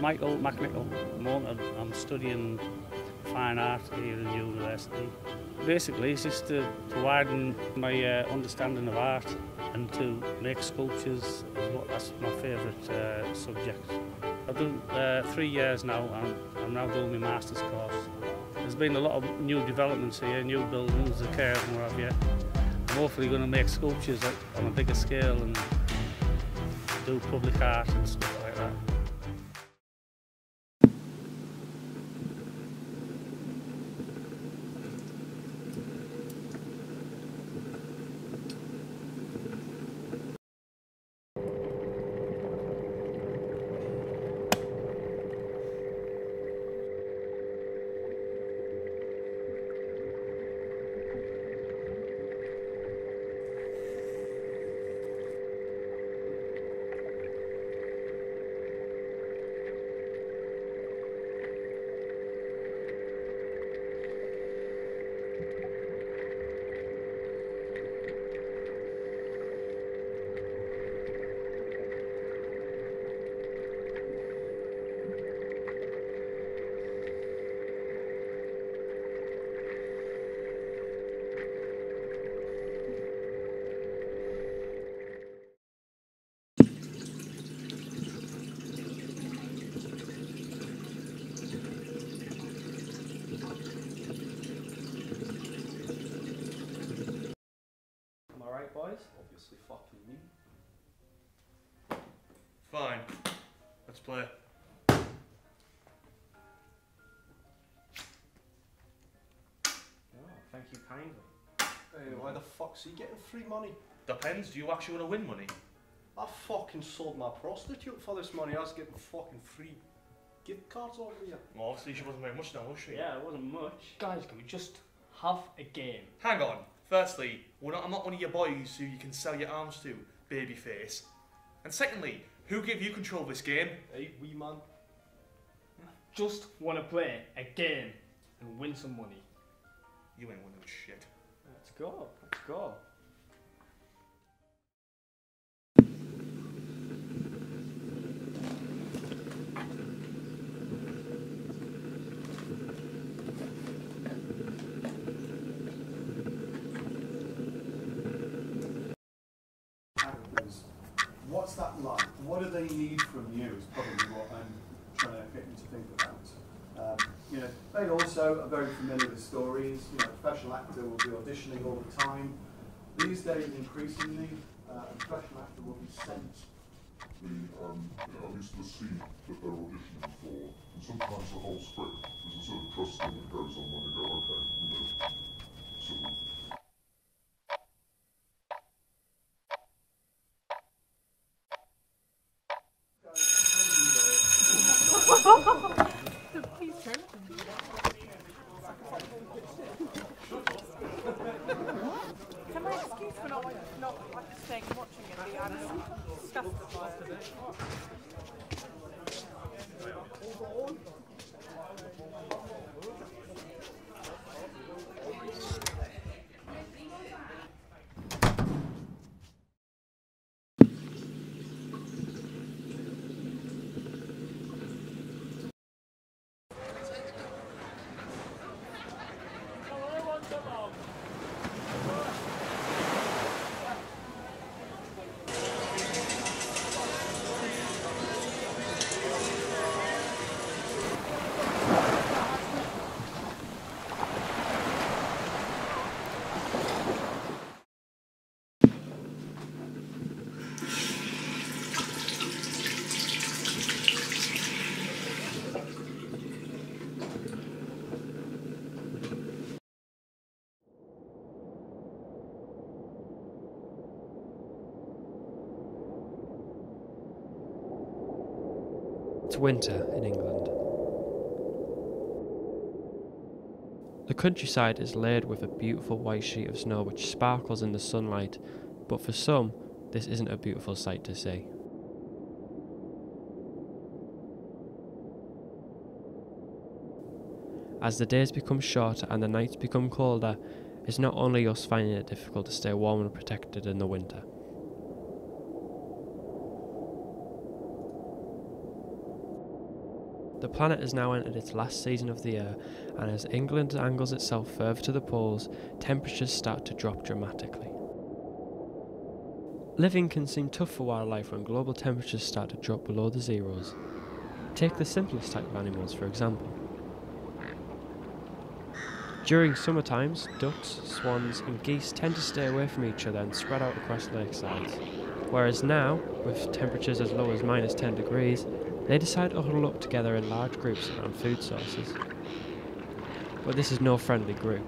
Michael McNichol. At the moment I'm studying fine art here in university. Basically it's just to widen my understanding of art and to make sculptures. That's my favourite subject. I've done 3 years now and I'm now doing my master's course. There's been a lot of new developments here, new buildings, occurs and what have you. I'm hopefully going to make sculptures on a bigger scale and do public art and stuff like that. Boys? Obviously fucking me. Fine. Let's play. Oh, thank you kindly. Hey, why the fuck's he getting free money? Depends, do you actually want to win money? I fucking sold my prostitute for this money. I was getting fucking free gift cards over here. Well, obviously she wasn't very much now, was she? Yeah, it wasn't much. Guys, can we just have a game? Hang on. Firstly, I'm not one of your boys who you can sell your arms to, babyface. And secondly, who gave you control of this game? Hey, wee man. Just want to play a game and win some money. You ain't winning shit. Let's go, let's go. What's that like? What do they need from you is probably what I'm trying to get you to think about. You know, they also are very familiar with stories. You know, a professional actor will be auditioning all the time. These days, increasingly, a professional actor will be sent at least the scene that they're auditioning for, and sometimes the whole script. There's a sort of trust thing that goes on when they go, okay, you know, sort of. Can I excuse for not staying and watching it? I'm disgusted by it. It's winter in England. The countryside is laid with a beautiful white sheet of snow which sparkles in the sunlight, but for some, this isn't a beautiful sight to see. As the days become shorter and the nights become colder, it's not only us finding it difficult to stay warm and protected in the winter. The planet has now entered its last season of the year, and as England angles itself further to the poles, temperatures start to drop dramatically. Living can seem tough for wildlife when global temperatures start to drop below the zeros. Take the simplest type of animals, for example. During summer times, ducks, swans and geese tend to stay away from each other and spread out across lakesides. Whereas now, with temperatures as low as -10 degrees, they decide to huddle up together in large groups around food sources. But this is no friendly group.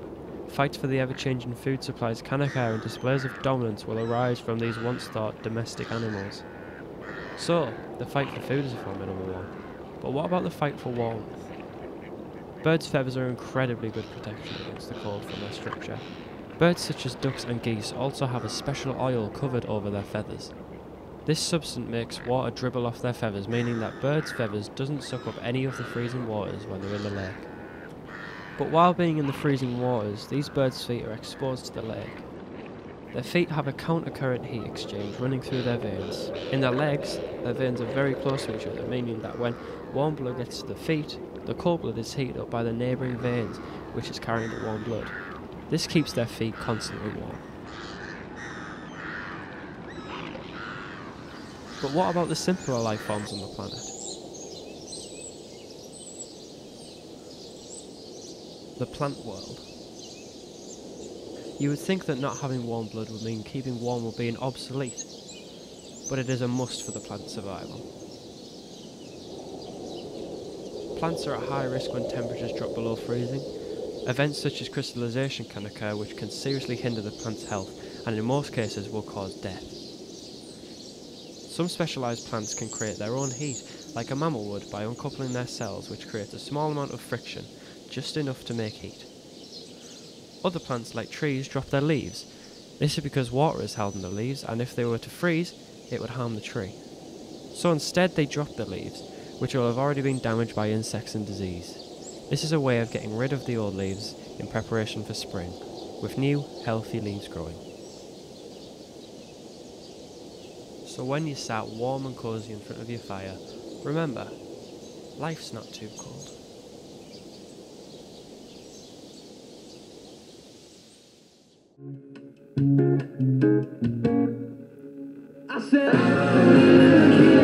Fights for the ever-changing food supplies can occur and displays of dominance will arise from these once-thought domestic animals. So, the fight for food is a formidable one. But what about the fight for warmth? Birds' feathers are incredibly good protection against the cold from their structure. Birds such as ducks and geese also have a special oil covered over their feathers. This substance makes water dribble off their feathers, meaning that birds' feathers doesn't suck up any of the freezing waters when they're in the lake. But while being in the freezing waters, these birds' feet are exposed to the lake. Their feet have a counter-current heat exchange running through their veins. In their legs, their veins are very close to each other, meaning that when warm blood gets to the feet, the cold blood is heated up by the neighbouring veins, which is carrying the warm blood. This keeps their feet constantly warm. But what about the simpler life forms on the planet? The plant world. You would think that not having warm blood would mean keeping warm would be an obsolete, but it is a must for the plant's survival. Plants are at high risk when temperatures drop below freezing. Events such as crystallization can occur which can seriously hinder the plant's health and in most cases will cause death. Some specialised plants can create their own heat like a mammal would by uncoupling their cells, which creates a small amount of friction, just enough to make heat. Other plants like trees drop their leaves. This is because water is held in the leaves and if they were to freeze, it would harm the tree. So instead they drop the leaves, which will have already been damaged by insects and disease. This is a way of getting rid of the old leaves in preparation for spring, with new, healthy leaves growing. So when you sat warm and cosy in front of your fire, remember, life's not too cold. I said